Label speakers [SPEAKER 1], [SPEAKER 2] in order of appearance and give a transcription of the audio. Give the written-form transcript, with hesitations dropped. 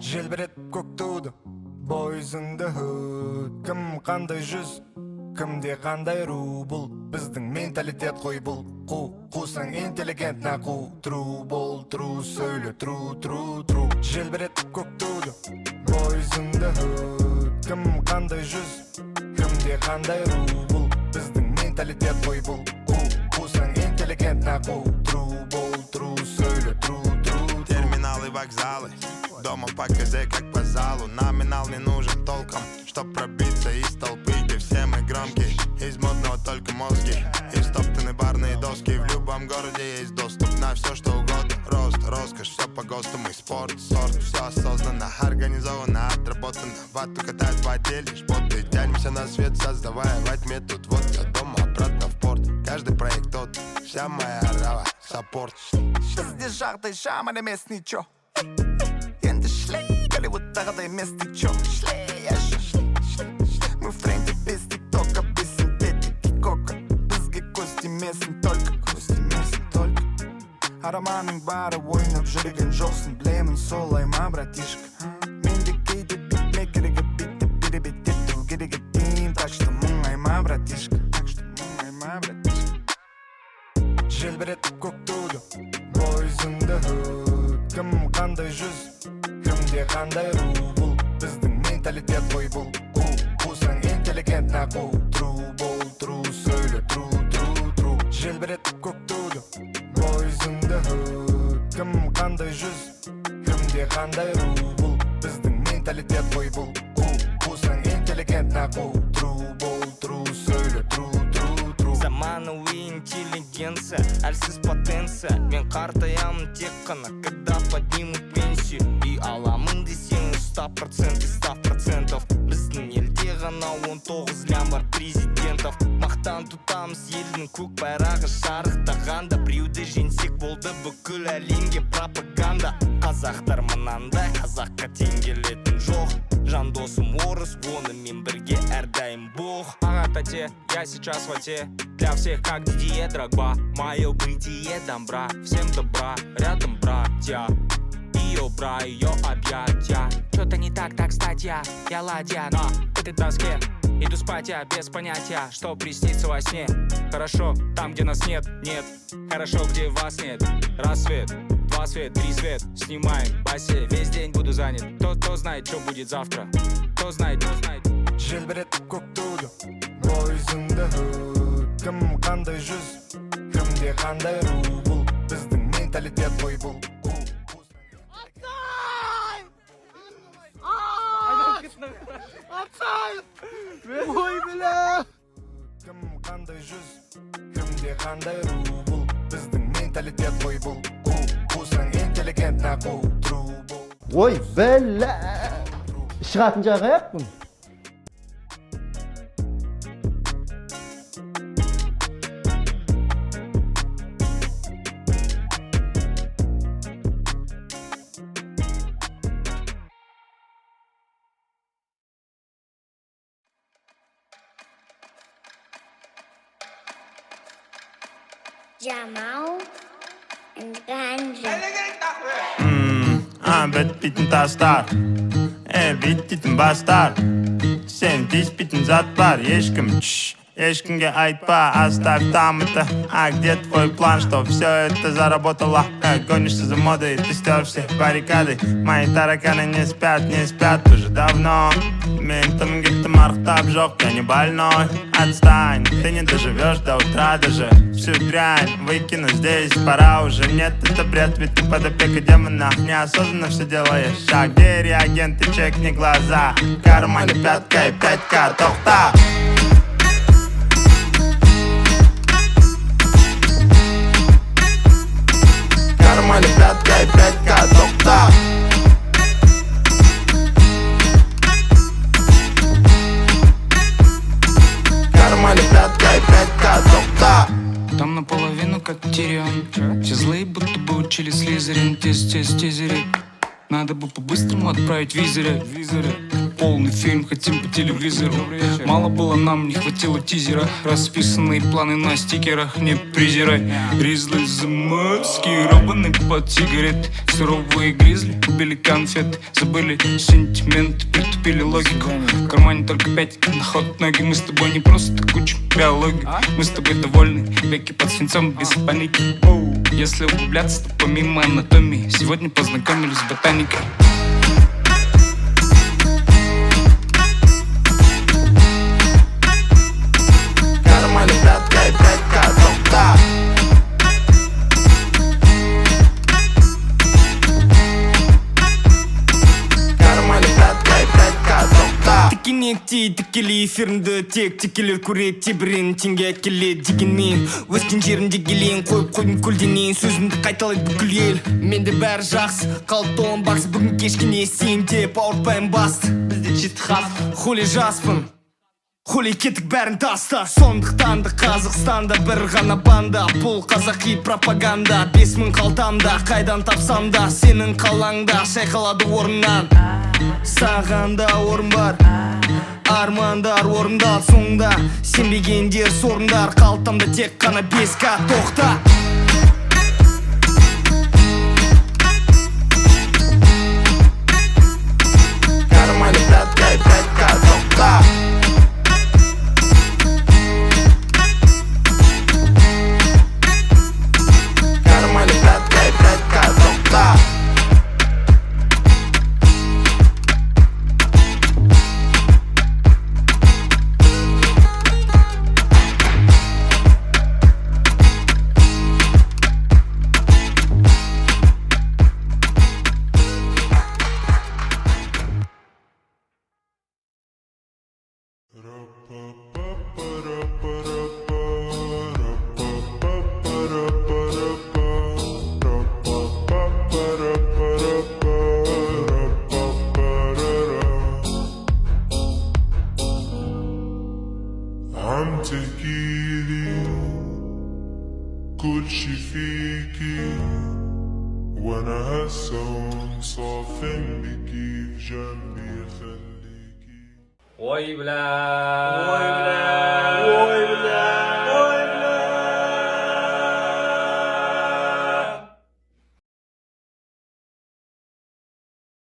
[SPEAKER 1] Желбіретіп көк туды бойызыңды хүт. Кім қандай жүз, кімде қандай ру. Бұл біздің менталитет қой. Бұл қусаң интеллигент нақу. Тру бол, тру сөйле, тру. Желбіретіп көк туды бойызыңды хүт. Кім қандай жүз, кімде қандай ру. Бұл біздің менталитет қой. Бұл қусаң интеллигент нақу. Тру бол, тру сөйле, тру.
[SPEAKER 2] Терминалы, вокзалы, дома по КЗ, как по залу. Номинал не нужен толком, чтоб пробиться из толпы, где все мы громкие. Из модного только мозги, из топтаны барные доски. В любом городе есть доступ на все, что угодно. Рост, роскошь, все по ГОСТу. Мы спорт, сорт, все осознанно, организованно, отработано. Вату катают в отделе, шботы. Тянемся на свет, создавая во тьме. Тут вот от дома обратно в порт. Каждый проект тот, вся моя рава, саппорт.
[SPEAKER 1] Бізде жағдай жаман емес ничо. Енді шлей, Голливудтағыдай емес ничо. Шлей, мы в тренде без тиктока, без синтетики кока. Бізге көз тимесін только. Араманың бары ойнап жүрген жоқсын. Білемін солай ма, братишка. Менде кейде битмекерге битті бері-бет етту керегі дейм. Так что мұңай ма, братишка. Желбіретіп көк туды бойызыңды хүт. Кім қандай жүз, кімде қандай ру. Бұл біздің менталитет қой. Бұл қусаң интеллигент нақу. Тру бол, тру сөйле, тру. Желбіретіп көк туды бойызыңды хүт. Кім қандай жүз, кімде қандай ру. Бұл біздің менталитет қой. Бұл қусаң интеллигент нақу. Тру бол, тру сөйле, тру.
[SPEAKER 3] Заманауи интеллигенция, әлсіз потенция. Мен қартаямын тек қана, когда поднимут пенсию. И аламын десең 100% из 100%. Біздің елде ғана 19 лям бар президентов. Мақтан тұтамыз елдің көк байрағы шарықтағанда. Біреуді женсек болды бүкіл әлемге пропаганда. Қазақтар мынандай, қазаққа тең келетін жоқ. Жан досым орыс, онымен бірге әрдайым бог.
[SPEAKER 4] Ага, тате, я сейчас в оте. Для всех как Дидье Дрогба. Мое бытие добра, всем добра, рядом братья. Ее бра, ее объятия. Что-то не так, статья. Я ладья на этой доске. Иду спать я без понятия, что приснится во сне. Хорошо, там где нас нет. Хорошо, где вас нет. Рассвет, 2 свет, 3 свет. Снимаем басе, весь день буду занят. Кто знает, что будет завтра. Кто знает.
[SPEAKER 1] Желбіретіп көк туды бойызыңды хүт. Кім қандай жүз, кімде қандай ру. Бұл біздің менталитет қой. Бұл
[SPEAKER 5] Ой, бля!
[SPEAKER 1] Кім қандай жүз, кімде қандай ру. Бұл біздің менталитет қой. Бұл қусаң интеллигент нақу. Тру бол.
[SPEAKER 5] Ой, бля! Шығатын жағы яқпын.
[SPEAKER 6] Jamal and Ganja.
[SPEAKER 2] Bet bitin tastar, bitin bastar. Sen bitin zat var, ешкімге айтпа, оставь там это. А где твой план, что все это заработало? Гонишься за модой, ты стер все баррикады. Мои тараканы не спят уже давно. Ментом где-то мархтаб жёг, я не больной. Отстань, ты не доживешь до утра даже. Всю дрянь выкину здесь, пора уже. Нет, это бред, ведь ты под опекой демона. Неосознанно все делаешь. А где реагенты, чекни глаза. В кармане 5К и 5К, тохта. Кармане 5К и 5К, тохта. Кармане 5К и 5К, тохта.
[SPEAKER 7] Там наполовину как Тирион. Все злые, будто бы учили Слизерин. Тизери.
[SPEAKER 4] Надо бы по-быстрому отправить визоры. Полный фильм хотим по телевизору. Мало было нам, не хватило тизера. Расписанные планы на стикерах, не презирай. Ризли замаскированный под сигарет. Суровые гризли убили конфет. Забыли сентимент, притупили логику. В кармане только 5 на ход ноги. Мы с тобой не просто куча биологии. Мы с тобой довольны, веки под свинцом без паники. Если углубляться, то помимо анатомии сегодня познакомились с ботаникой.
[SPEAKER 3] Тікелей эфирімді тек текелер көреді тебірен теңге әкеледі дегенмен өскен жерінде келейін қойып қойдым көлденең сөзімді қайталайды бүкіл ел менде бәрі жақсы қалыпты он бақсы бүгін кешке не істеймін деп ауыртпаймын басты бізде жеті хат хули жаспын хули кеттік бәрін таста сондықтан да Қазақстанда бір ғана банда бұл қазақи пропаганда 5000 қалтамда қайдан тапсам да сенің қалаңда шайқалады орыннан саған да орын бар армандар орындал соңда сенбегендер сорындар қалтамда тек қана 5К тоқта
[SPEAKER 7] عم تحكيلي كل شي فيكي وانا هسه ومصافن بكيف جنبي خليكي
[SPEAKER 8] Ой, бля.